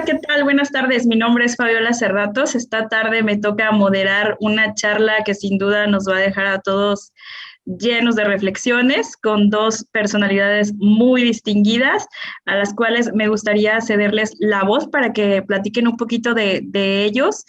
¿qué tal? Buenas tardes. Mi nombre es Fabiola Cerratos. Esta tarde me toca moderar una charla que sin duda nos va a dejar a todos llenos de reflexiones con dos personalidades muy distinguidas a las cuales me gustaría cederles la voz para que platiquen un poquito de ellos.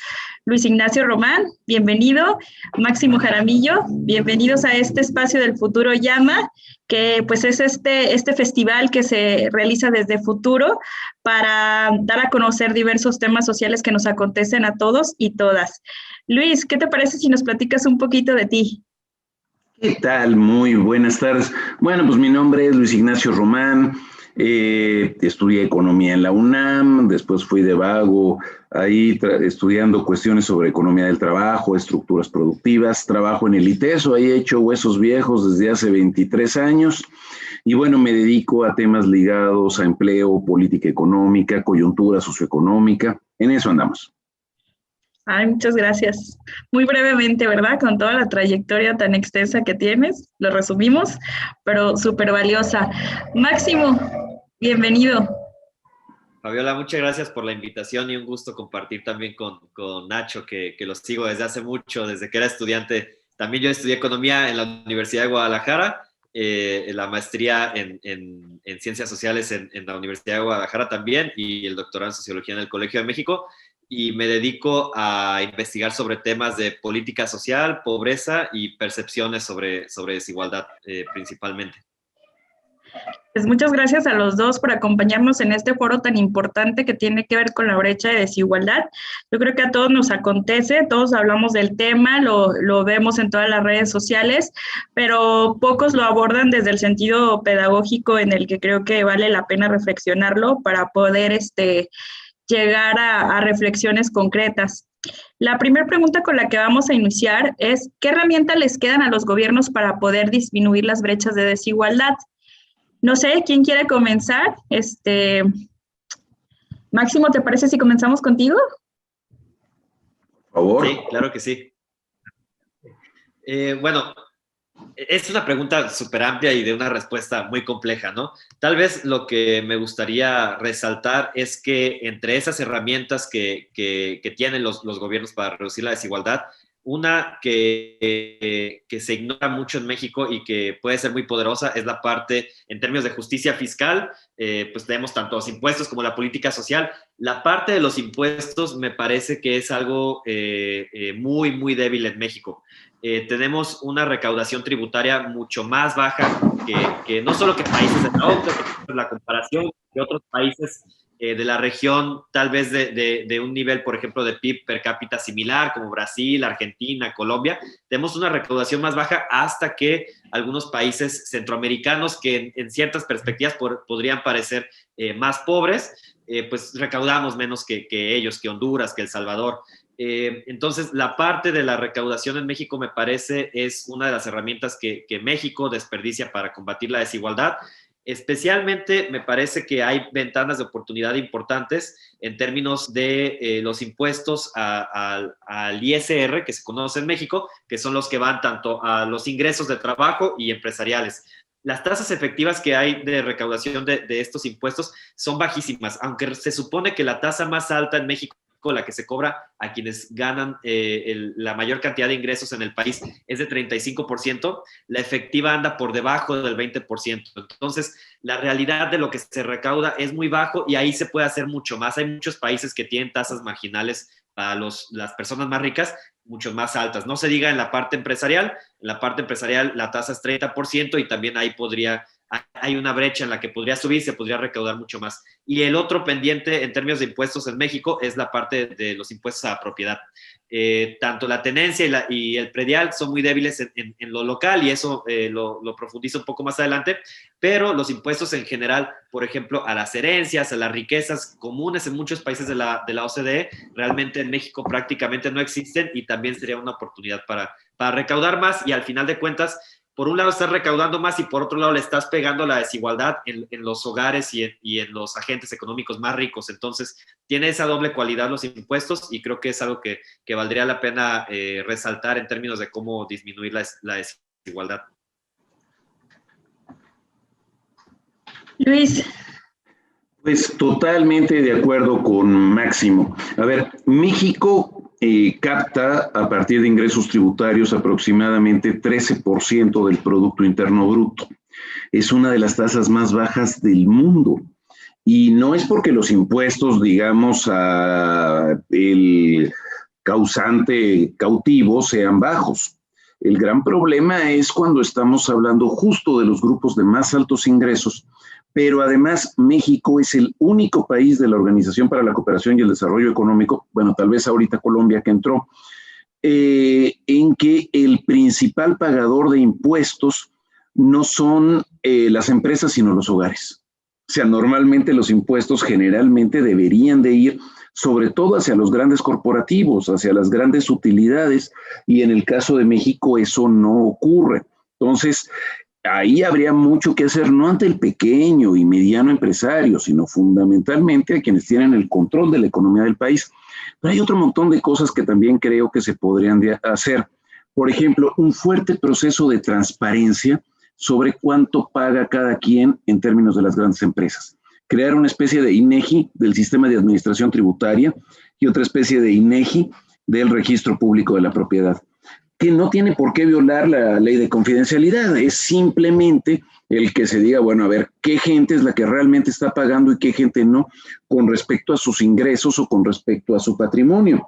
Luis Ignacio Román, bienvenido. Máximo Jaramillo, bienvenidos a este espacio del Futuro Llama, que pues es este festival que se realiza desde Futuro para dar a conocer diversos temas sociales que nos acontecen a todos y todas. Luis, ¿qué te parece si nos platicas un poquito de ti? ¿Qué tal? Muy buenas tardes. Bueno, pues mi nombre es Luis Ignacio Román, estudié economía en la UNAM, después fui de vago ahí estudiando cuestiones sobre economía del trabajo, estructuras productivas, trabajo en el ITESO, ahí he hecho huesos viejos desde hace 23 años y bueno, me dedico a temas ligados a empleo, política económica, coyuntura socioeconómica, en eso andamos. Ay, muchas gracias. Muy brevemente, ¿verdad? Con toda la trayectoria tan extensa que tienes, lo resumimos, pero súper valiosa. Máximo, bienvenido. Fabiola, muchas gracias por la invitación y un gusto compartir también con Nacho, que lo sigo desde hace mucho, desde que era estudiante. También yo estudié economía en la Universidad de Guadalajara, la maestría en ciencias sociales en la Universidad de Guadalajara también y el doctorado en sociología en el Colegio de México. Y me dedico a investigar sobre temas de política social, pobreza y percepciones sobre desigualdad principalmente. Pues muchas gracias a los dos por acompañarnos en este foro tan importante que tiene que ver con la brecha de desigualdad. Yo creo que a todos nos acontece, todos hablamos del tema, lo vemos en todas las redes sociales, pero pocos lo abordan desde el sentido pedagógico en el que creo que vale la pena reflexionarlo para poder llegar a reflexiones concretas. La primera pregunta con la que vamos a iniciar es, ¿qué herramientas les quedan a los gobiernos para poder disminuir las brechas de desigualdad? No sé, ¿quién quiere comenzar? Máximo, ¿te parece si comenzamos contigo? Por favor. Sí, claro que sí. Bueno, es una pregunta súper amplia y de una respuesta muy compleja, ¿no? Tal vez lo que me gustaría resaltar es que entre esas herramientas que tienen los gobiernos para reducir la desigualdad, una que se ignora mucho en México y que puede ser muy poderosa es la parte, en términos de justicia fiscal, pues tenemos tanto los impuestos como la política social. La parte de los impuestos me parece que es algo muy, muy débil en México. Tenemos una recaudación tributaria mucho más baja que no solo que países de la OCDE, la comparación que otros países de la región, tal vez de un nivel, por ejemplo, de PIB per cápita similar, como Brasil, Argentina, Colombia, tenemos una recaudación más baja hasta que algunos países centroamericanos que en ciertas perspectivas podrían parecer más pobres, pues recaudamos menos que ellos, que Honduras, que El Salvador. Entonces, la parte de la recaudación en México me parece es una de las herramientas que México desperdicia para combatir la desigualdad. Especialmente me parece que hay ventanas de oportunidad importantes en términos de los impuestos al ISR, que se conoce en México, que son los que van tanto a los ingresos de trabajo y empresariales. Las tasas efectivas que hay de recaudación de estos impuestos son bajísimas, aunque se supone que la tasa más alta en México, la que se cobra a quienes ganan la mayor cantidad de ingresos en el país, es de 35%, la efectiva anda por debajo del 20%. Entonces, la realidad de lo que se recauda es muy bajo y ahí se puede hacer mucho más. Hay muchos países que tienen tasas marginales para las personas más ricas mucho más altas. No se diga en la parte empresarial. En la parte empresarial la tasa es 30% y también ahí hay una brecha en la que podría subir, se podría recaudar mucho más. Y el otro pendiente en términos de impuestos en México es la parte de los impuestos a la propiedad. Tanto la tenencia y el predial son muy débiles en lo local y eso lo profundizo un poco más adelante, pero los impuestos en general, por ejemplo, a las herencias, a las riquezas comunes en muchos países de la OCDE, realmente en México prácticamente no existen y también sería una oportunidad para recaudar más y al final de cuentas, por un lado estás recaudando más y por otro lado le estás pegando la desigualdad en los hogares y en los agentes económicos más ricos. Entonces, tiene esa doble cualidad los impuestos y creo que es algo que valdría la pena resaltar en términos de cómo disminuir la desigualdad. Luis. Pues totalmente de acuerdo con Máximo. A ver, México capta a partir de ingresos tributarios aproximadamente 13% del Producto Interno Bruto. Es una de las tasas más bajas del mundo. Y no es porque los impuestos, digamos, a el causante cautivo sean bajos. El gran problema es cuando estamos hablando justo de los grupos de más altos ingresos, pero además México es el único país de la Organización para la Cooperación y el Desarrollo Económico, bueno, tal vez ahorita Colombia que entró, en que el principal pagador de impuestos no son las empresas, sino los hogares. O sea, normalmente los impuestos generalmente deberían de ir sobre todo hacia los grandes corporativos, hacia las grandes utilidades, y en el caso de México eso no ocurre. Entonces, ahí habría mucho que hacer, no ante el pequeño y mediano empresario, sino fundamentalmente a quienes tienen el control de la economía del país. Pero hay otro montón de cosas que también creo que se podrían hacer. Por ejemplo, un fuerte proceso de transparencia sobre cuánto paga cada quien en términos de las grandes empresas. Crear una especie de INEGI del sistema de administración tributaria y otra especie de INEGI del registro público de la propiedad, que no tiene por qué violar la ley de confidencialidad, es simplemente el que se diga, bueno, a ver, qué gente es la que realmente está pagando y qué gente no, con respecto a sus ingresos o con respecto a su patrimonio.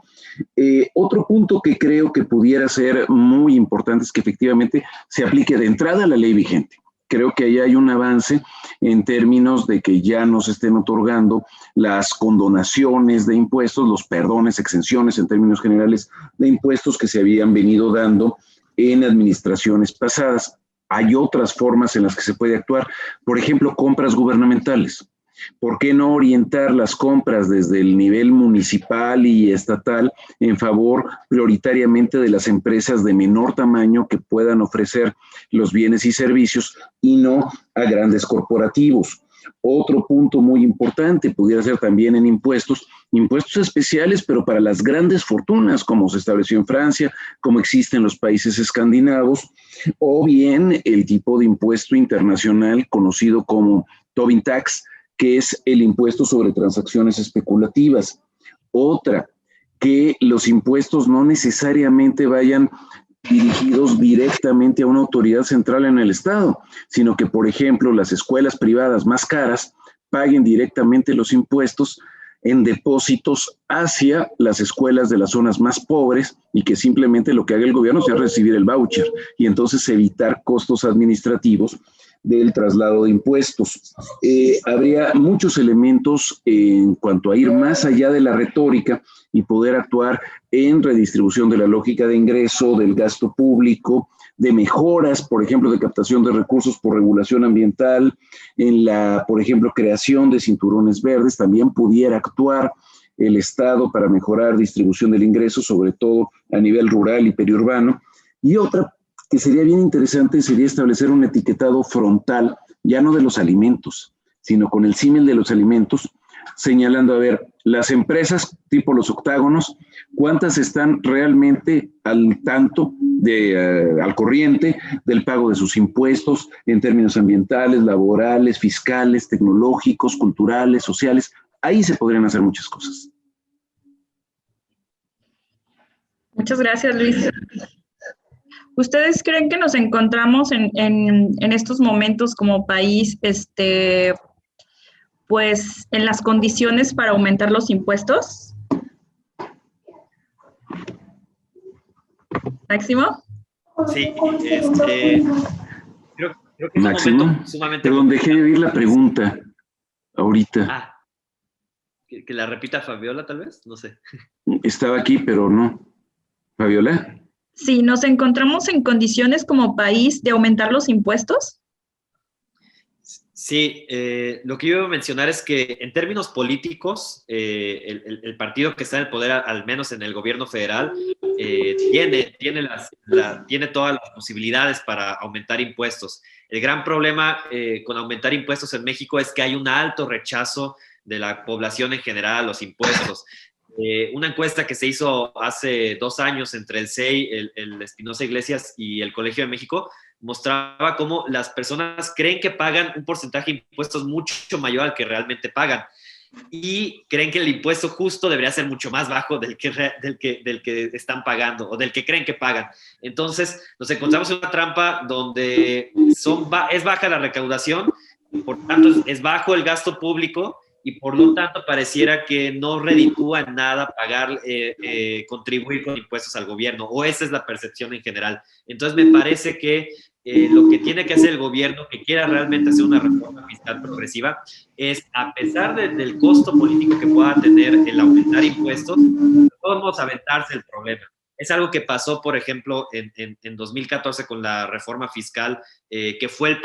Otro punto que creo que pudiera ser muy importante es que efectivamente se aplique de entrada la ley vigente. Creo que ahí hay un avance en términos de que ya no se estén otorgando las condonaciones de impuestos, los perdones, exenciones en términos generales de impuestos que se habían venido dando en administraciones pasadas. Hay otras formas en las que se puede actuar, por ejemplo, compras gubernamentales. ¿Por qué no orientar las compras desde el nivel municipal y estatal en favor prioritariamente de las empresas de menor tamaño que puedan ofrecer los bienes y servicios y no a grandes corporativos? Otro punto muy importante pudiera ser también en impuestos especiales, pero para las grandes fortunas, como se estableció en Francia, como existe en los países escandinavos, o bien el tipo de impuesto internacional conocido como Tobin Tax, que es el impuesto sobre transacciones especulativas. Otra, que los impuestos no necesariamente vayan dirigidos directamente a una autoridad central en el Estado, sino que, por ejemplo, las escuelas privadas más caras paguen directamente los impuestos en depósitos hacia las escuelas de las zonas más pobres y que simplemente lo que haga el gobierno sea recibir el voucher y entonces evitar costos administrativos del traslado de impuestos. Habría muchos elementos en cuanto a ir más allá de la retórica y poder actuar en redistribución de la lógica de ingreso, del gasto público, de mejoras, por ejemplo, de captación de recursos por regulación ambiental, en la, por ejemplo, creación de cinturones verdes. También pudiera actuar el Estado para mejorar distribución del ingreso, sobre todo a nivel rural y periurbano. Y otra que sería bien interesante sería establecer un etiquetado frontal, ya no de los alimentos, sino con el símil de los alimentos, señalando, a ver, las empresas tipo los octágonos, ¿cuántas están realmente al tanto, al corriente del pago de sus impuestos en términos ambientales, laborales, fiscales, tecnológicos, culturales, sociales? Ahí se podrían hacer muchas cosas. Muchas gracias, Luis. ¿Ustedes creen que nos encontramos en estos momentos como país, pues, en las condiciones para aumentar los impuestos? ¿Máximo? Sí, creo que es Máximo, un momento sumamente... Perdón, dejé de oír la pregunta ahorita. Ah, que la repita Fabiola, tal vez, no sé. Estaba aquí, pero no. ¿Fabiola? Sí, ¿nos encontramos en condiciones como país de aumentar los impuestos? Sí, lo que yo iba a mencionar es que en términos políticos, el partido que está en el poder, al menos en el gobierno federal, tiene todas las posibilidades para aumentar impuestos. El gran problema con aumentar impuestos en México es que hay un alto rechazo de la población en general a los impuestos. una encuesta que se hizo hace 2 años entre el CEI, el Espinosa Iglesias y el Colegio de México, mostraba cómo las personas creen que pagan un porcentaje de impuestos mucho mayor al que realmente pagan y creen que el impuesto justo debería ser mucho más bajo del que están pagando o del que creen que pagan. Entonces nos encontramos en una trampa donde es baja la recaudación, por tanto es bajo el gasto público y por lo tanto pareciera que no reditúa en nada contribuir con impuestos al gobierno, o esa es la percepción en general. Entonces me parece que lo que tiene que hacer el gobierno que quiera realmente hacer una reforma fiscal progresiva es, a pesar del costo político que pueda tener el aumentar impuestos, podemos aventarse el problema. Es algo que pasó, por ejemplo, en 2014 con la reforma fiscal, que fue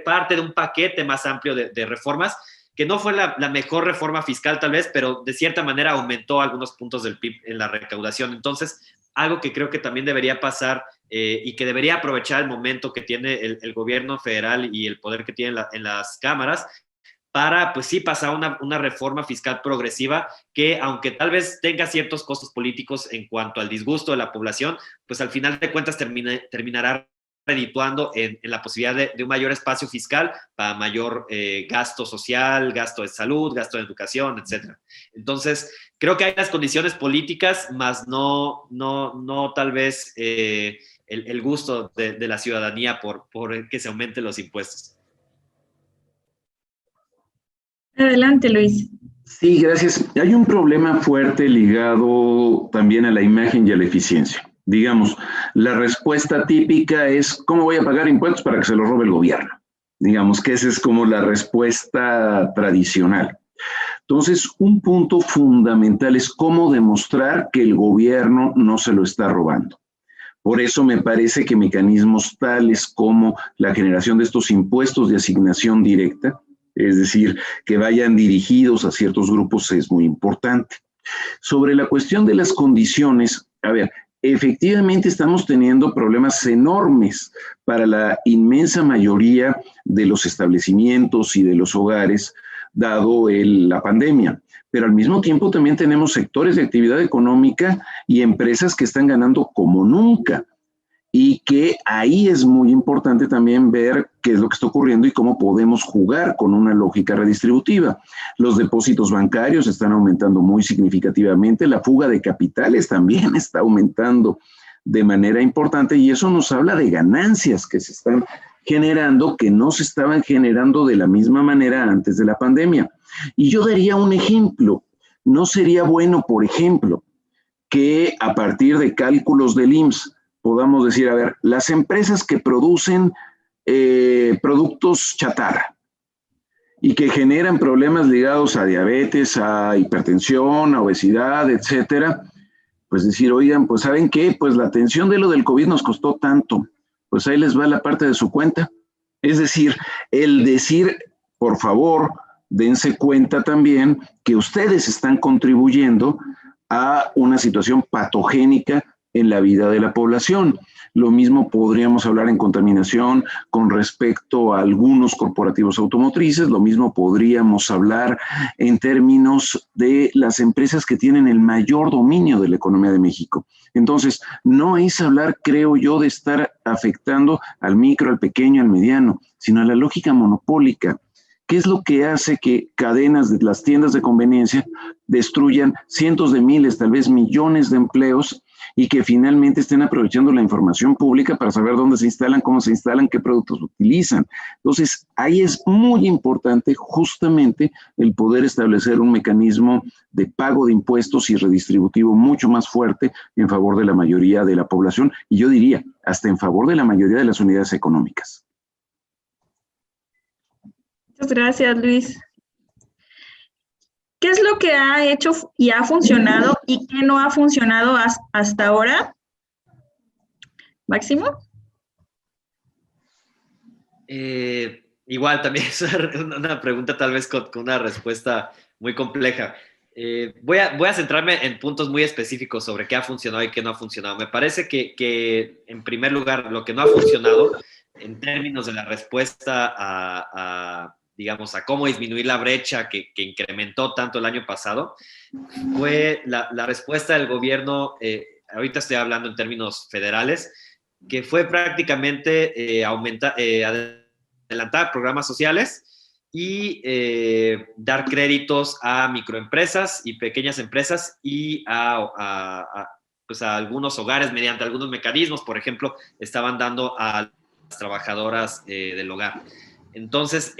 parte de un paquete más amplio de reformas, que no fue la mejor reforma fiscal tal vez, pero de cierta manera aumentó algunos puntos del PIB en la recaudación. Entonces, algo que creo que también debería pasar y que debería aprovechar el momento que tiene el gobierno federal y el poder que tiene en las cámaras para, pues sí, pasar una reforma fiscal progresiva que, aunque tal vez tenga ciertos costos políticos en cuanto al disgusto de la población, pues al final de cuentas terminará redituando en la posibilidad de un mayor espacio fiscal para mayor gasto social, gasto de salud, gasto de educación, etc. Entonces, creo que hay las condiciones políticas, más no tal vez el gusto de la ciudadanía por que se aumenten los impuestos. Adelante, Luis. Sí, gracias. Hay un problema fuerte ligado también a la imagen y a la eficiencia. Digamos, la respuesta típica es, ¿cómo voy a pagar impuestos para que se los robe el gobierno? Digamos que esa es como la respuesta tradicional. Entonces, un punto fundamental es cómo demostrar que el gobierno no se lo está robando. Por eso me parece que mecanismos tales como la generación de estos impuestos de asignación directa, es decir, que vayan dirigidos a ciertos grupos, es muy importante. Sobre la cuestión de las condiciones, a ver, efectivamente estamos teniendo problemas enormes para la inmensa mayoría de los establecimientos y de los hogares, dado la pandemia. Pero al mismo tiempo también tenemos sectores de actividad económica y empresas que están ganando como nunca. Y que ahí es muy importante también ver qué es lo que está ocurriendo y cómo podemos jugar con una lógica redistributiva. Los depósitos bancarios están aumentando muy significativamente, la fuga de capitales también está aumentando de manera importante y eso nos habla de ganancias que se están generando, que no se estaban generando de la misma manera antes de la pandemia. Y yo daría un ejemplo. No sería bueno, por ejemplo, que a partir de cálculos del IMSS podamos decir, a ver, las empresas que producen productos chatarra y que generan problemas ligados a diabetes, a hipertensión, a obesidad, etcétera, pues decir, oigan, pues ¿saben qué? Pues la atención de lo del COVID nos costó tanto, pues ahí les va la parte de su cuenta. Es decir, el decir, por favor, dense cuenta también que ustedes están contribuyendo a una situación patogénica en la vida de la población. Lo mismo podríamos hablar en contaminación con respecto a algunos corporativos automotrices, lo mismo podríamos hablar en términos de las empresas que tienen el mayor dominio de la economía de México. Entonces, no es hablar, creo yo, de estar afectando al micro, al pequeño, al mediano, sino a la lógica monopólica. ¿Qué es lo que hace que cadenas de las tiendas de conveniencia destruyan cientos de miles, tal vez millones de empleos y que finalmente estén aprovechando la información pública para saber dónde se instalan, cómo se instalan, qué productos utilizan? Entonces, ahí es muy importante justamente el poder establecer un mecanismo de pago de impuestos y redistributivo mucho más fuerte en favor de la mayoría de la población y yo diría hasta en favor de la mayoría de las unidades económicas. Muchas gracias, Luis. ¿Qué es lo que ha hecho y ha funcionado y qué no ha funcionado hasta ahora? Máximo. Igual también es una pregunta tal vez con una respuesta muy compleja. Voy a centrarme en puntos muy específicos sobre qué ha funcionado y qué no ha funcionado. Me parece que en primer lugar, lo que no ha funcionado en términos de la respuesta digamos, a cómo disminuir la brecha que incrementó tanto el año pasado, fue la respuesta del gobierno, ahorita estoy hablando en términos federales, que fue prácticamente adelantar programas sociales y dar créditos a microempresas y pequeñas empresas y pues a algunos hogares mediante algunos mecanismos. Por ejemplo, estaban dando a las trabajadoras del hogar. Entonces,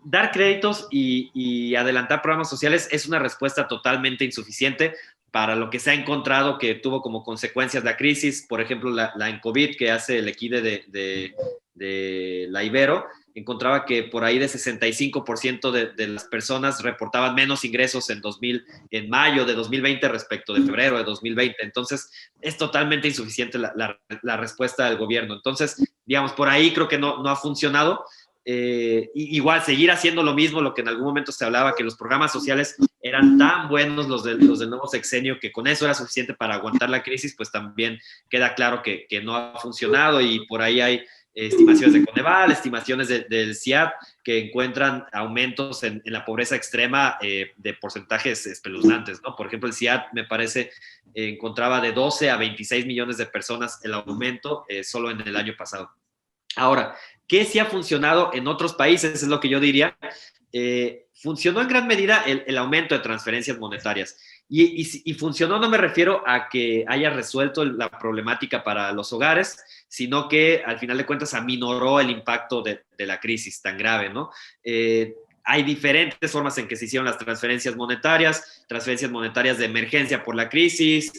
dar créditos y adelantar programas sociales es una respuesta totalmente insuficiente para lo que se ha encontrado que tuvo como consecuencias la crisis. Por ejemplo, la Encovid, que hace el equide de la Ibero, encontraba que por ahí de 65% de las personas reportaban menos ingresos en mayo de 2020 respecto de febrero de 2020. Entonces, es totalmente insuficiente la respuesta del gobierno. Entonces, digamos, por ahí creo que no ha funcionado. Igual seguir haciendo lo mismo, lo que en algún momento se hablaba, que los programas sociales eran tan buenos los del nuevo sexenio, que con eso era suficiente para aguantar la crisis, pues también queda claro que no ha funcionado, y por ahí hay estimaciones de Coneval, estimaciones del CIAD, que encuentran aumentos en la pobreza extrema de porcentajes espeluznantes, ¿no? Por ejemplo, el CIAD, me parece, encontraba de 12 a 26 millones de personas el aumento solo en el año pasado. Ahora, ¿qué sí ha funcionado en otros países? Es lo que yo diría. Funcionó en gran medida el aumento de transferencias monetarias. Y funcionó, no me refiero a que haya resuelto la problemática para los hogares, sino que al final de cuentas aminoró el impacto de la crisis tan grave, ¿no? Hay diferentes formas en que se hicieron las transferencias monetarias de emergencia por la crisis,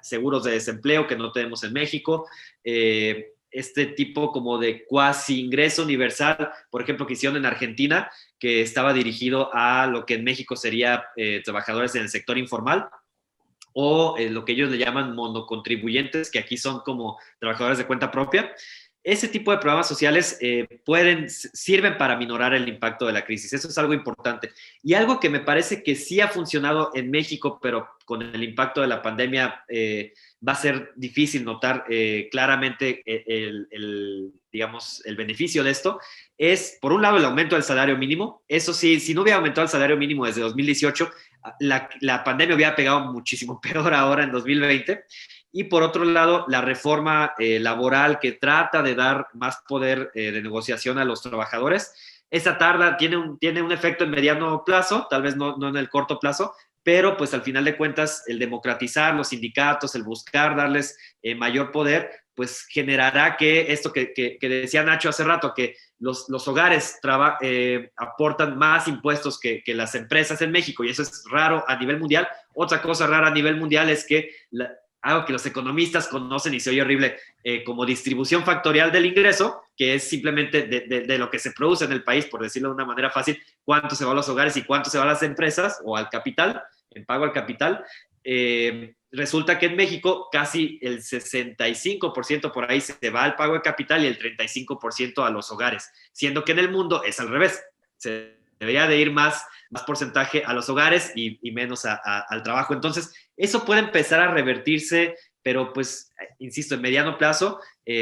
seguros de desempleo que no tenemos en México, este tipo como de cuasi ingreso universal, por ejemplo, que hicieron en Argentina, que estaba dirigido a lo que en México sería trabajadores en el sector informal, o lo que ellos le llaman monocontribuyentes, que aquí son como trabajadores de cuenta propia. Ese tipo de programas sociales sirven para minorar el impacto de la crisis. Eso es algo importante. Y algo que me parece que sí ha funcionado en México, pero con el impacto de la pandemia va a ser difícil notar claramente digamos, el beneficio de esto, es, por un lado, el aumento del salario mínimo. Eso sí, si no hubiera aumentado el salario mínimo desde 2018, la pandemia hubiera pegado muchísimo peor ahora en 2020. Y por otro lado, la reforma laboral, que trata de dar más poder de negociación a los trabajadores. Esa tiene un efecto en mediano plazo, tal vez no en el corto plazo, pero pues al final de cuentas el democratizar los sindicatos, el buscar darles mayor poder, pues generará que esto que decía Nacho hace rato, que los hogares aportan más impuestos que las empresas en México, y eso es raro a nivel mundial. Otra cosa rara a nivel mundial es que algo que los economistas conocen, y se oye horrible, como distribución factorial del ingreso, que es simplemente de lo que se produce en el país, por decirlo de una manera fácil, cuánto se va a los hogares y cuánto se va a las empresas o al capital, en pago al capital. Resulta que en México casi el 65% por ahí se va al pago de capital y el 35% a los hogares, siendo que en el mundo es al revés. Se debería de ir más porcentaje a los hogares y menos al trabajo. Entonces, eso puede empezar a revertirse, pero pues, insisto, en mediano plazo,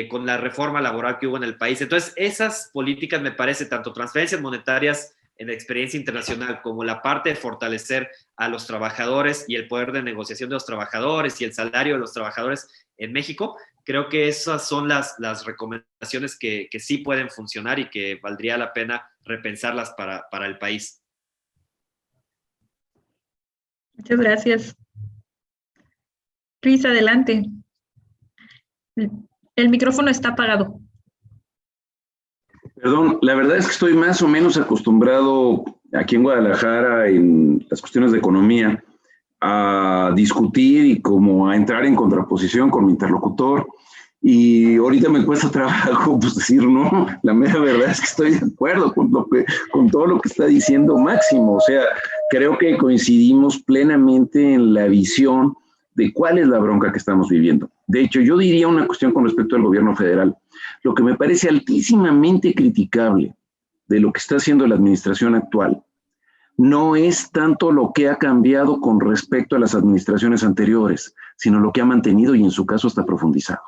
con la reforma laboral que hubo en el país. Entonces, esas políticas, me parece, tanto transferencias monetarias en la experiencia internacional, como la parte de fortalecer a los trabajadores y el poder de negociación de los trabajadores y el salario de los trabajadores en México, creo que esas son las recomendaciones que sí pueden funcionar y que valdría la pena repensarlas para el país. Muchas gracias. Luis, adelante. El micrófono está apagado. Perdón, la verdad es que estoy más o menos acostumbrado aquí en Guadalajara, en las cuestiones de economía, a discutir y como a entrar en contraposición con mi interlocutor. Y ahorita me cuesta trabajo pues decir no. La mera verdad es que estoy de acuerdo con todo lo que está diciendo Máximo. O sea, creo que coincidimos plenamente en la visión de cuál es la bronca que estamos viviendo. De hecho, yo diría una cuestión con respecto al gobierno federal. Lo que me parece altísimamente criticable de lo que está haciendo la administración actual no es tanto lo que ha cambiado con respecto a las administraciones anteriores, sino lo que ha mantenido y en su caso hasta profundizado.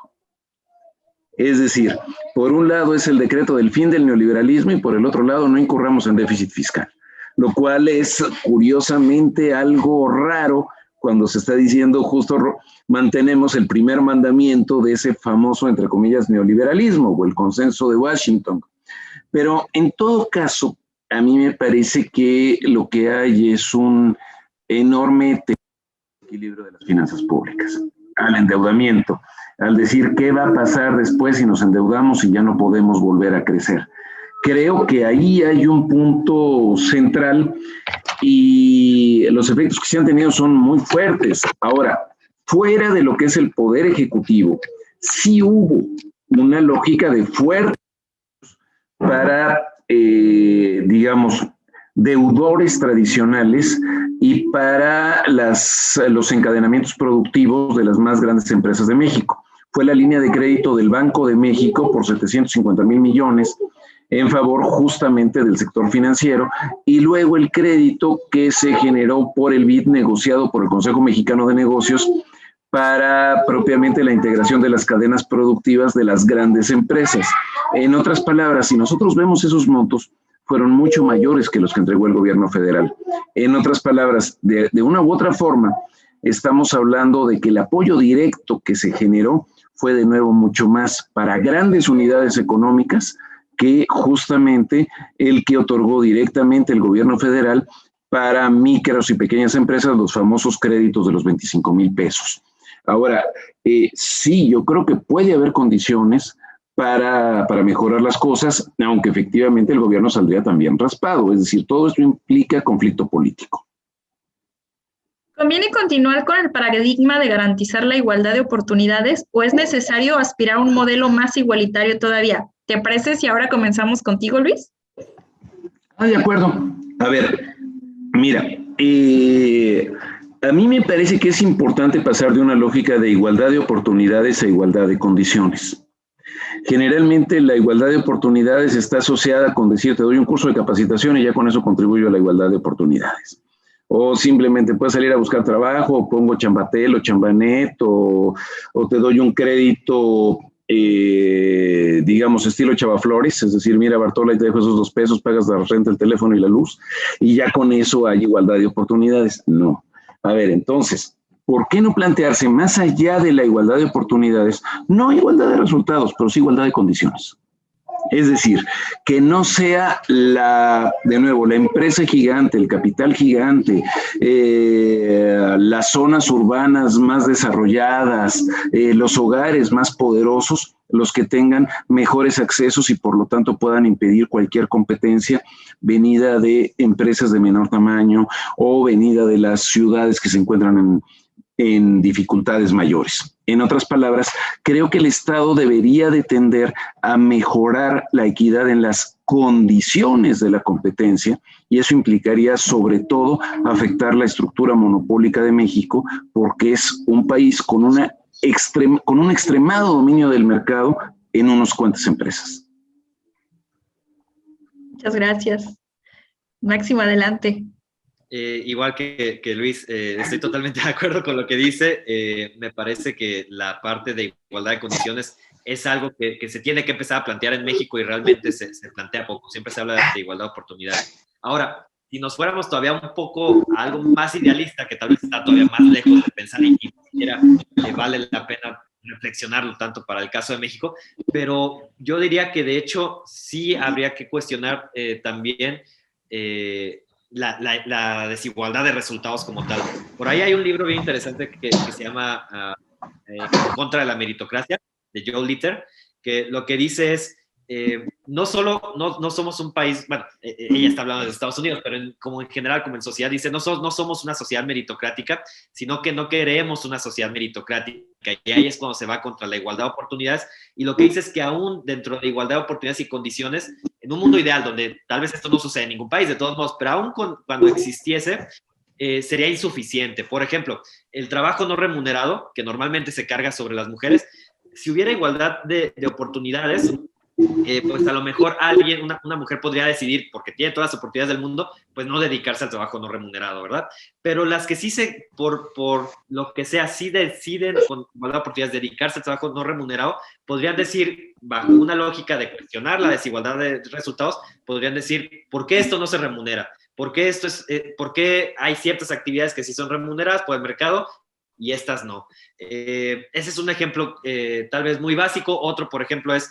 Es decir, por un lado es el decreto del fin del neoliberalismo y por el otro lado no incurramos en déficit fiscal, lo cual es curiosamente algo raro cuando se está diciendo justo mantenemos el primer mandamiento de ese famoso, entre comillas, neoliberalismo o el consenso de Washington. Pero en todo caso, a mí me parece que lo que hay es un enorme equilibrio de las finanzas públicas, al endeudamiento, al decir qué va a pasar después si nos endeudamos y ya no podemos volver a crecer. Creo que ahí hay un punto central y los efectos que se han tenido son muy fuertes. Ahora, fuera de lo que es el poder ejecutivo, sí hubo una lógica de fuerte para, digamos, deudores tradicionales y para los encadenamientos productivos de las más grandes empresas de México. Fue la línea de crédito del Banco de México por 750,000 millones en favor justamente del sector financiero, y luego el crédito que se generó por el BID negociado por el Consejo Mexicano de Negocios para propiamente la integración de las cadenas productivas de las grandes empresas. En otras palabras, si nosotros vemos esos montos, fueron mucho mayores que los que entregó el gobierno federal. En otras palabras, de una u otra forma, estamos hablando de que el apoyo directo que se generó fue de nuevo mucho más para grandes unidades económicas que justamente el que otorgó directamente el gobierno federal para micros y pequeñas empresas, los famosos créditos de los 25,000 pesos. Ahora, sí, yo creo que puede haber condiciones para mejorar las cosas, aunque efectivamente el gobierno saldría también raspado. Es decir, todo esto implica conflicto político. ¿Conviene continuar con el paradigma de garantizar la igualdad de oportunidades o es necesario aspirar a un modelo más igualitario todavía? ¿Te parece si ahora comenzamos contigo, Luis? De acuerdo. A ver, mira, a mí me parece que es importante pasar de una lógica de igualdad de oportunidades a igualdad de condiciones. Generalmente la igualdad de oportunidades está asociada con decir, te doy un curso de capacitación y ya con eso contribuyo a la igualdad de oportunidades. O simplemente puedes salir a buscar trabajo, o pongo Chambatel o Chambanet, o te doy un crédito, digamos, estilo Chavaflores, es decir, mira, Bartola, y te dejo esos 2 pesos, pagas la renta, el teléfono y la luz, y ya con eso hay igualdad de oportunidades. No. A ver, entonces, ¿por qué no plantearse más allá de la igualdad de oportunidades? No igualdad de resultados, pero sí igualdad de condiciones. Es decir, que no sea de nuevo, la empresa gigante, el capital gigante, las zonas urbanas más desarrolladas, los hogares más poderosos, los que tengan mejores accesos y por lo tanto puedan impedir cualquier competencia venida de empresas de menor tamaño o venida de las ciudades que se encuentran en dificultades mayores. En otras palabras, creo que el Estado debería de tender a mejorar la equidad en las condiciones de la competencia y eso implicaría sobre todo afectar la estructura monopólica de México porque es un país con un extremado dominio del mercado en unas cuantas empresas. Muchas gracias. Máximo, adelante. Igual que Luis, estoy totalmente de acuerdo con lo que dice. Me parece que la parte de igualdad de condiciones es algo que se tiene que empezar a plantear en México y realmente se plantea poco. Siempre se habla de igualdad de oportunidades. Ahora, si nos fuéramos todavía un poco a algo más idealista, que tal vez está todavía más lejos de pensar y ni siquiera vale la pena reflexionarlo tanto para el caso de México, pero yo diría que de hecho sí habría que cuestionar también la desigualdad de resultados como tal. Por ahí hay un libro bien interesante que se llama En contra de la meritocracia, de Joe Litter, que lo que dice es, no somos un país, bueno, ella está hablando de Estados Unidos, pero como en general, como en sociedad, dice, no somos una sociedad meritocrática, sino que no queremos una sociedad meritocrática, y ahí es cuando se va contra la igualdad de oportunidades, y lo que dice es que aún dentro de igualdad de oportunidades y condiciones, en un mundo ideal, donde tal vez esto no sucede en ningún país, de todos modos, pero aún cuando existiese, sería insuficiente. Por ejemplo, el trabajo no remunerado, que normalmente se carga sobre las mujeres, si hubiera igualdad de oportunidades, pues a lo mejor alguien, una mujer podría decidir, porque tiene todas las oportunidades del mundo, pues no dedicarse al trabajo no remunerado, ¿verdad? Pero las que sí por lo que sea, sí deciden con igualdad de oportunidades dedicarse al trabajo no remunerado, podrían decir, bajo una lógica de cuestionar la desigualdad de resultados, podrían decir, ¿por qué esto no se remunera? ¿Por qué hay ciertas actividades que sí son remuneradas por el mercado y estas no? Ese es un ejemplo tal vez muy básico. Otro, por ejemplo, es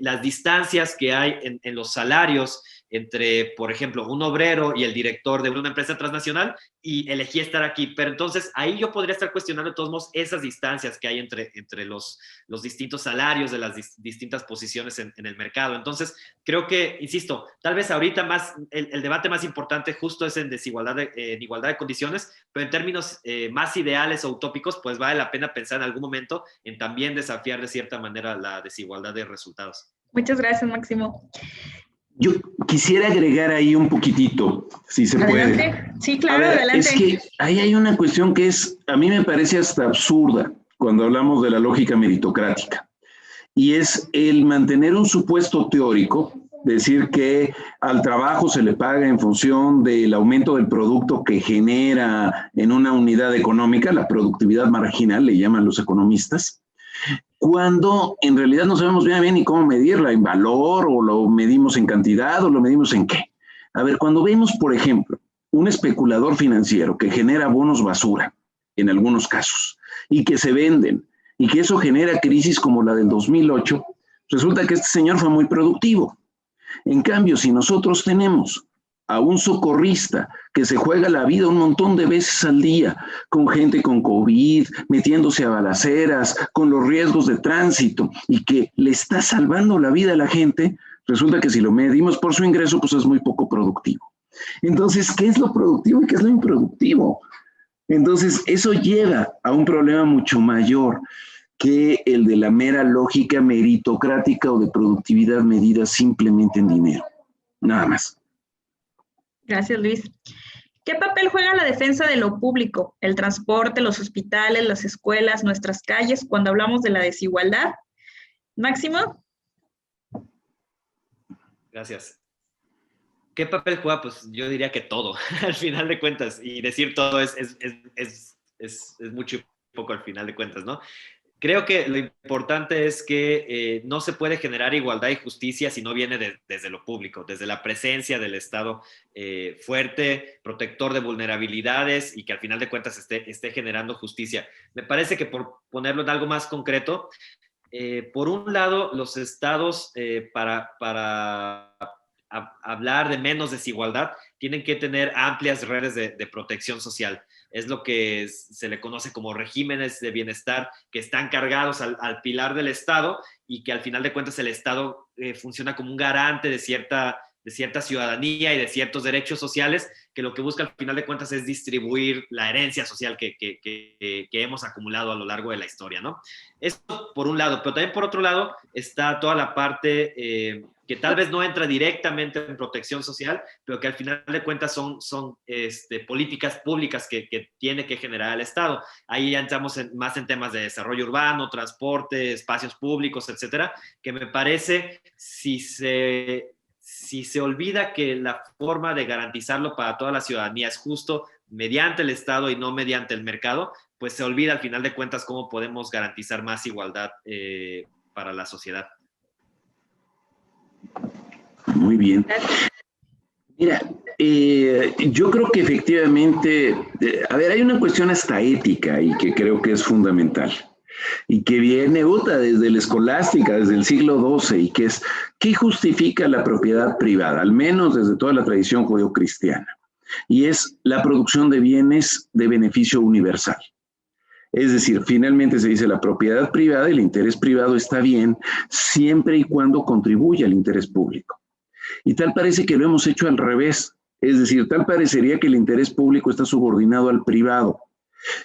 las distancias que hay en los salarios entre, por ejemplo, un obrero y el director de una empresa transnacional, y elegí estar aquí. Pero entonces ahí yo podría estar cuestionando de todos modos esas distancias que hay entre los distintos salarios de las distintas posiciones en el mercado. Entonces creo que, insisto, tal vez ahorita más el debate más importante justo es en igualdad de condiciones, pero en términos más ideales o utópicos, pues vale la pena pensar en algún momento en también desafiar de cierta manera la desigualdad de resultados. Muchas gracias, Máximo. Yo quisiera agregar ahí un poquitito, si se Adelante. puede. Sí, claro, adelante. Es que ahí hay una cuestión que a mí me parece hasta absurda cuando hablamos de la lógica meritocrática, y es el mantener un supuesto teórico, decir que al trabajo se le paga en función del aumento del producto que genera en una unidad económica, la productividad marginal, le llaman los economistas, cuando en realidad no sabemos bien ni cómo medirla, en valor, o lo medimos en cantidad, o lo medimos en qué. A ver, cuando vemos, por ejemplo, un especulador financiero que genera bonos basura, en algunos casos, y que se venden, y que eso genera crisis como la del 2008, resulta que este señor fue muy productivo. En cambio, si nosotros tenemos a un socorrista que se juega la vida un montón de veces al día, con gente con COVID, metiéndose a balaceras, con los riesgos de tránsito, y que le está salvando la vida a la gente, resulta que si lo medimos por su ingreso, pues es muy poco productivo. Entonces, ¿qué es lo productivo y qué es lo improductivo? Entonces, eso lleva a un problema mucho mayor que el de la mera lógica meritocrática o de productividad medida simplemente en dinero. Nada más. Gracias, Luis. ¿Qué papel juega la defensa de lo público, el transporte, los hospitales, las escuelas, nuestras calles, cuando hablamos de la desigualdad? Máximo. Gracias. ¿Qué papel juega? Pues yo diría que todo, al final de cuentas, y decir todo es mucho y poco al final de cuentas, ¿no? Creo que lo importante es que no se puede generar igualdad y justicia si no viene desde lo público, desde la presencia del Estado fuerte, protector de vulnerabilidades, y que al final de cuentas esté generando justicia. Me parece que, por ponerlo en algo más concreto, por un lado, los estados para hablar de menos desigualdad tienen que tener amplias redes de protección social. Es lo que se le conoce como regímenes de bienestar, que están cargados al pilar del Estado, y que al final de cuentas el Estado funciona como un garante de cierta ciudadanía y de ciertos derechos sociales, que lo que busca al final de cuentas es distribuir la herencia social que hemos acumulado a lo largo de la historia, ¿no? Eso por un lado, pero también por otro lado está toda la parte que tal vez no entra directamente en protección social, pero que al final de cuentas son políticas públicas que tiene que generar el Estado. Ahí ya entramos más en temas de desarrollo urbano, transporte, espacios públicos, etcétera, que me parece, si se olvida que la forma de garantizarlo para toda la ciudadanía es justo mediante el Estado y no mediante el mercado, pues se olvida al final de cuentas cómo podemos garantizar más igualdad para la sociedad. Muy bien. Mira, yo creo que efectivamente, hay una cuestión hasta ética y que creo que es fundamental, y que viene desde la escolástica, desde el siglo XII, y que es, ¿qué justifica la propiedad privada? Al menos desde toda la tradición judeocristiana, y es la producción de bienes de beneficio universal. Es decir, finalmente se dice la propiedad privada y el interés privado está bien siempre y cuando contribuya al interés público. Y tal parece que lo hemos hecho al revés. Es decir, tal parecería que el interés público está subordinado al privado.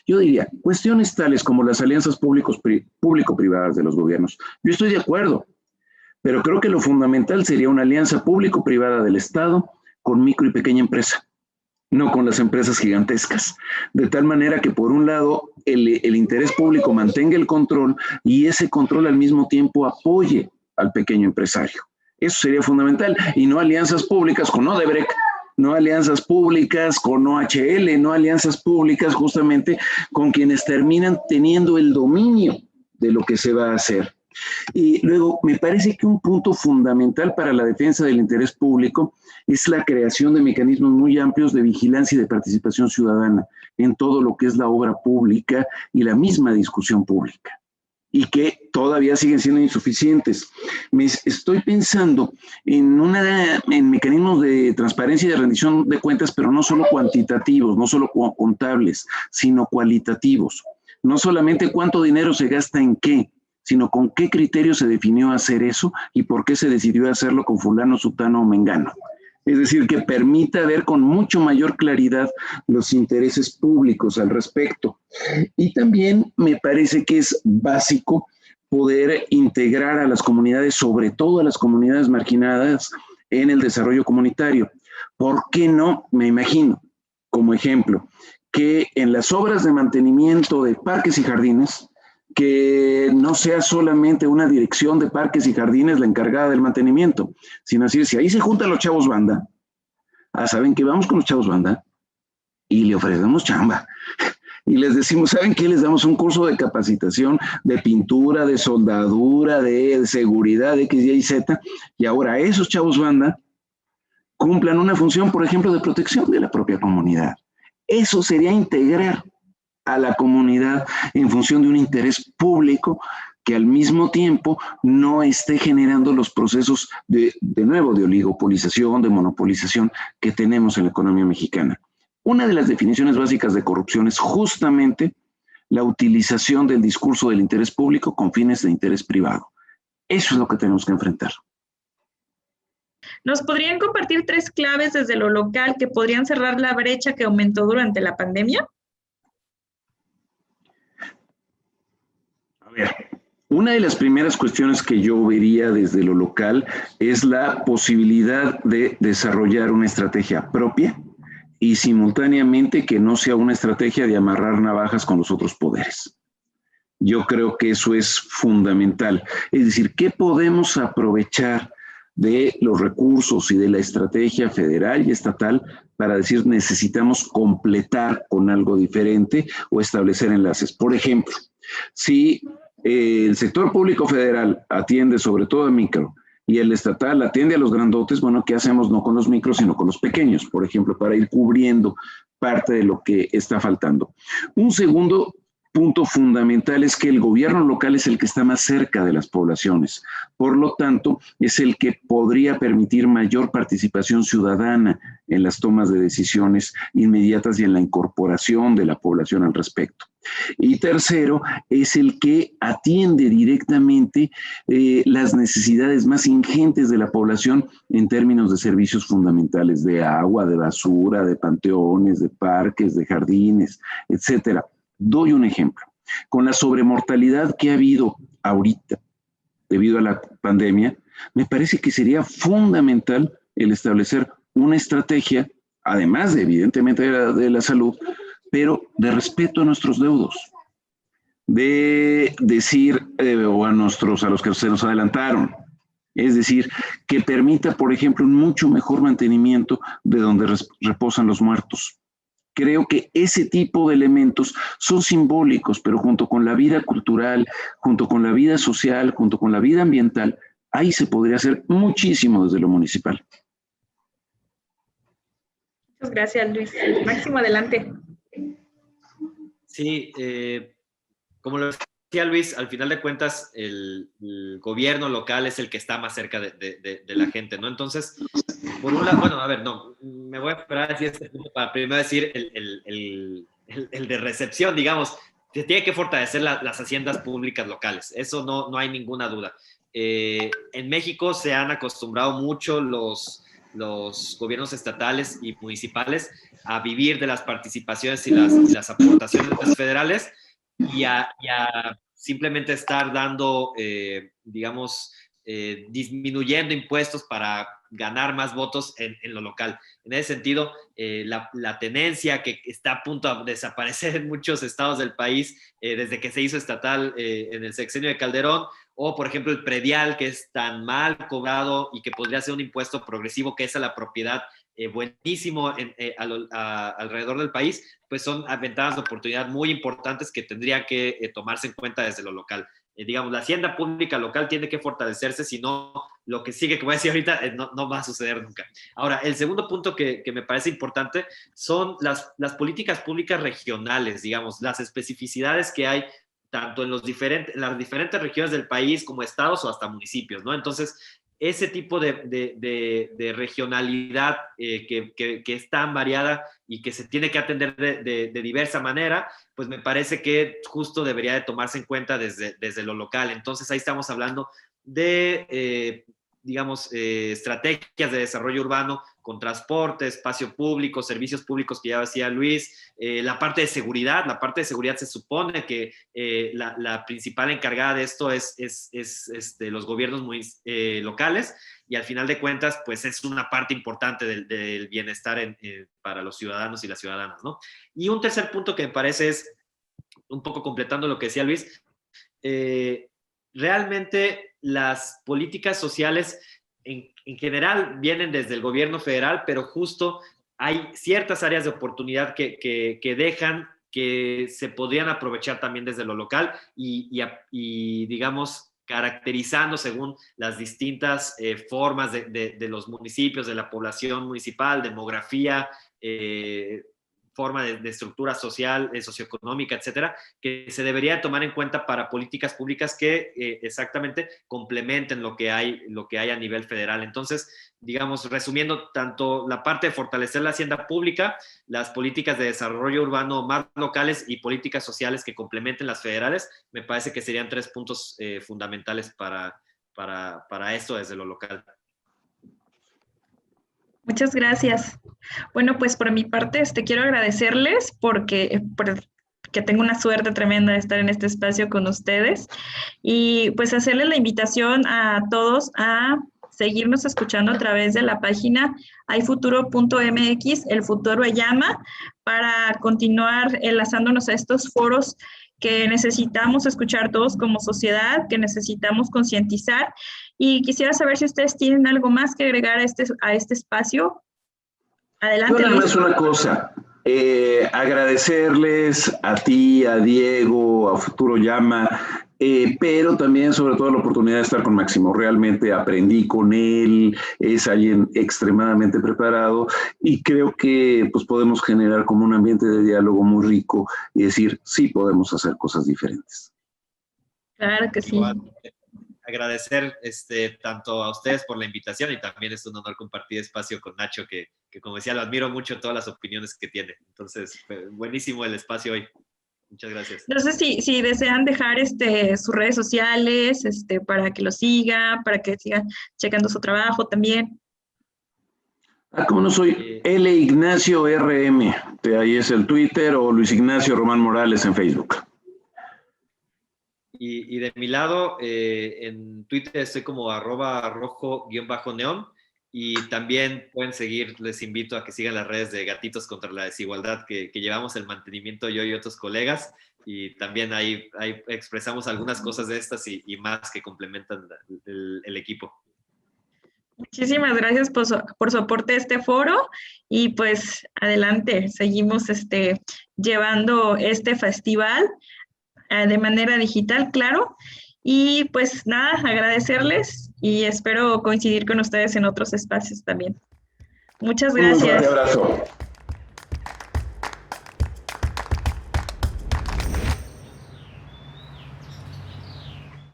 Yo diría, cuestiones tales como las alianzas público-privadas de los gobiernos, yo estoy de acuerdo, pero creo que lo fundamental sería una alianza público-privada del Estado con micro y pequeña empresa, no con las empresas gigantescas, de tal manera que por un lado el interés público mantenga el control, y ese control al mismo tiempo apoye al pequeño empresario. Eso sería fundamental, y no alianzas públicas con Odebrecht, no alianzas públicas con OHL, no alianzas públicas justamente con quienes terminan teniendo el dominio de lo que se va a hacer. Y luego, me parece que un punto fundamental para la defensa del interés público es la creación de mecanismos muy amplios de vigilancia y de participación ciudadana en todo lo que es la obra pública y la misma discusión pública, y que todavía siguen siendo insuficientes. Estoy pensando en mecanismos de transparencia y de rendición de cuentas, pero no solo cuantitativos, no solo contables, sino cualitativos. No solamente cuánto dinero se gasta en qué, sino con qué criterio se definió hacer eso y por qué se decidió hacerlo con fulano, sutano o mengano. Es decir, que permita ver con mucho mayor claridad los intereses públicos al respecto. Y también me parece que es básico poder integrar a las comunidades, sobre todo a las comunidades marginadas, en el desarrollo comunitario. ¿Por qué no? Me imagino, como ejemplo, que en las obras de mantenimiento de parques y jardines, que no sea solamente una dirección de parques y jardines la encargada del mantenimiento, sino así, si ahí se juntan los chavos banda, ¿saben qué? Vamos con los chavos banda y le ofrecemos chamba. Y les decimos, ¿saben qué? Les damos un curso de capacitación de pintura, de soldadura, de seguridad, de X, Y y Z, y ahora esos chavos banda cumplan una función, por ejemplo, de protección de la propia comunidad. Eso sería integrar a la comunidad en función de un interés público que al mismo tiempo no esté generando los procesos de nuevo, de oligopolización, de monopolización que tenemos en la economía mexicana. Una de las definiciones básicas de corrupción es justamente la utilización del discurso del interés público con fines de interés privado. Eso es lo que tenemos que enfrentar. ¿Nos podrían compartir 3 claves desde lo local que podrían cerrar la brecha que aumentó durante la pandemia? A ver, una de las primeras cuestiones que yo vería desde lo local es la posibilidad de desarrollar una estrategia propia y simultáneamente que no sea una estrategia de amarrar navajas con los otros poderes. Yo creo que eso es fundamental. Es decir, ¿qué podemos aprovechar de los recursos y de la estrategia federal y estatal para decir necesitamos completar con algo diferente o establecer enlaces? Por ejemplo, si el sector público federal atiende sobre todo a micro y el estatal atiende a los grandotes, bueno, ¿qué hacemos no con los micros, sino con los pequeños, por ejemplo, para ir cubriendo parte de lo que está faltando? Un segundo punto fundamental es que el gobierno local es el que está más cerca de las poblaciones. Por lo tanto, es el que podría permitir mayor participación ciudadana en las tomas de decisiones inmediatas y en la incorporación de la población al respecto. Y tercero, es el que atiende directamente las necesidades más ingentes de la población en términos de servicios fundamentales de agua, de basura, de panteones, de parques, de jardines, etcétera. Doy un ejemplo. Con la sobremortalidad que ha habido ahorita debido a la pandemia, me parece que sería fundamental el establecer una estrategia, además de evidentemente de la salud, pero de respeto a nuestros deudos, de decir a los que se nos adelantaron, es decir, que permita, por ejemplo, un mucho mejor mantenimiento de donde reposan los muertos. Creo que ese tipo de elementos son simbólicos, pero junto con la vida cultural, junto con la vida social, junto con la vida ambiental, ahí se podría hacer muchísimo desde lo municipal. Muchas gracias, Luis. Máximo, adelante. Sí, como lo decía Luis, al final de cuentas el gobierno local es el que está más cerca de la gente, ¿no? Entonces, por un lado, bueno, a ver, no, me voy a esperar a decir este punto para primero decir el de recepción, digamos, se tiene que fortalecer las haciendas públicas locales, eso no hay ninguna duda. En México se han acostumbrado mucho los gobiernos estatales y municipales a vivir de las participaciones y las aportaciones federales y a simplemente estar dando, digamos, disminuyendo impuestos para ganar más votos en lo local. En ese sentido, la tenencia que está a punto de desaparecer en muchos estados del país desde que se hizo estatal en el sexenio de Calderón, o por ejemplo el predial, que es tan mal cobrado y que podría ser un impuesto progresivo, que es a la propiedad buenísimo alrededor del país, pues son ventanas de oportunidad muy importantes que tendrían que tomarse en cuenta desde lo local. Digamos, la hacienda pública local tiene que fortalecerse, si no, lo que sigue, que voy a decir ahorita, no va a suceder nunca. Ahora, el segundo punto que me parece importante son las políticas públicas regionales, digamos, las especificidades que hay tanto en las diferentes regiones del país como estados o hasta municipios, ¿no? Entonces, ese tipo de regionalidad que es tan variada y que se tiene que atender de diversa manera, pues me parece que justo debería de tomarse en cuenta desde lo local. Entonces ahí estamos hablando de, digamos, estrategias de desarrollo urbano con transporte, espacio público, servicios públicos que ya decía Luis, la parte de seguridad se supone que la principal encargada de esto es los gobiernos locales, y al final de cuentas pues es una parte importante del bienestar para los ciudadanos y las ciudadanas, ¿no? Y un tercer punto que me parece es, un poco completando lo que decía Luis, realmente las políticas sociales en general vienen desde el gobierno federal, pero justo hay ciertas áreas de oportunidad que dejan que se podrían aprovechar también desde lo local y digamos, caracterizando según las distintas formas de los municipios, de la población municipal, demografía, forma de estructura social, socioeconómica, etcétera, que se debería tomar en cuenta para políticas públicas que exactamente complementen lo que hay a nivel federal. Entonces, digamos, resumiendo, tanto la parte de fortalecer la hacienda pública, las políticas de desarrollo urbano más locales y políticas sociales que complementen las federales, me parece que serían 3 puntos fundamentales para esto desde lo local. Muchas gracias. Bueno, pues por mi parte, quiero agradecerles porque tengo una suerte tremenda de estar en este espacio con ustedes y pues hacerles la invitación a todos a seguirnos escuchando a través de la página hayfuturo.mx, El Futuro Llama, para continuar enlazándonos a estos foros que necesitamos escuchar todos como sociedad, que necesitamos concientizar. Y quisiera saber si ustedes tienen algo más que agregar a este espacio. Adelante, Luis. Nada más una cosa, agradecerles a ti, a Diego, a Futuro Llama, pero también sobre todo la oportunidad de estar con Máximo. Realmente aprendí con él, es alguien extremadamente preparado y creo que pues, podemos generar como un ambiente de diálogo muy rico y decir, sí podemos hacer cosas diferentes. Claro que sí. Igual, agradecer tanto a ustedes por la invitación y también es un honor compartir espacio con Nacho, que como decía, lo admiro mucho todas las opiniones que tiene. Entonces, buenísimo el espacio hoy. Muchas gracias. No sé si desean dejar sus redes sociales para que lo sigan, para que sigan checando su trabajo también. ¿Cómo no soy? L. Ignacio RM, ahí es el Twitter, o Luis Ignacio Román Morales en Facebook. Y de mi lado, en Twitter estoy como @rojo_neón, y también pueden seguir, les invito a que sigan las redes de Gatitos contra la Desigualdad que llevamos el mantenimiento yo y otros colegas, y también ahí expresamos algunas cosas de estas y más que complementan el equipo. Muchísimas gracias por su aporte a este foro y pues adelante, seguimos llevando este festival de manera digital, claro. Y pues nada, agradecerles y espero coincidir con ustedes en otros espacios también. Muchas gracias. Un fuerte abrazo.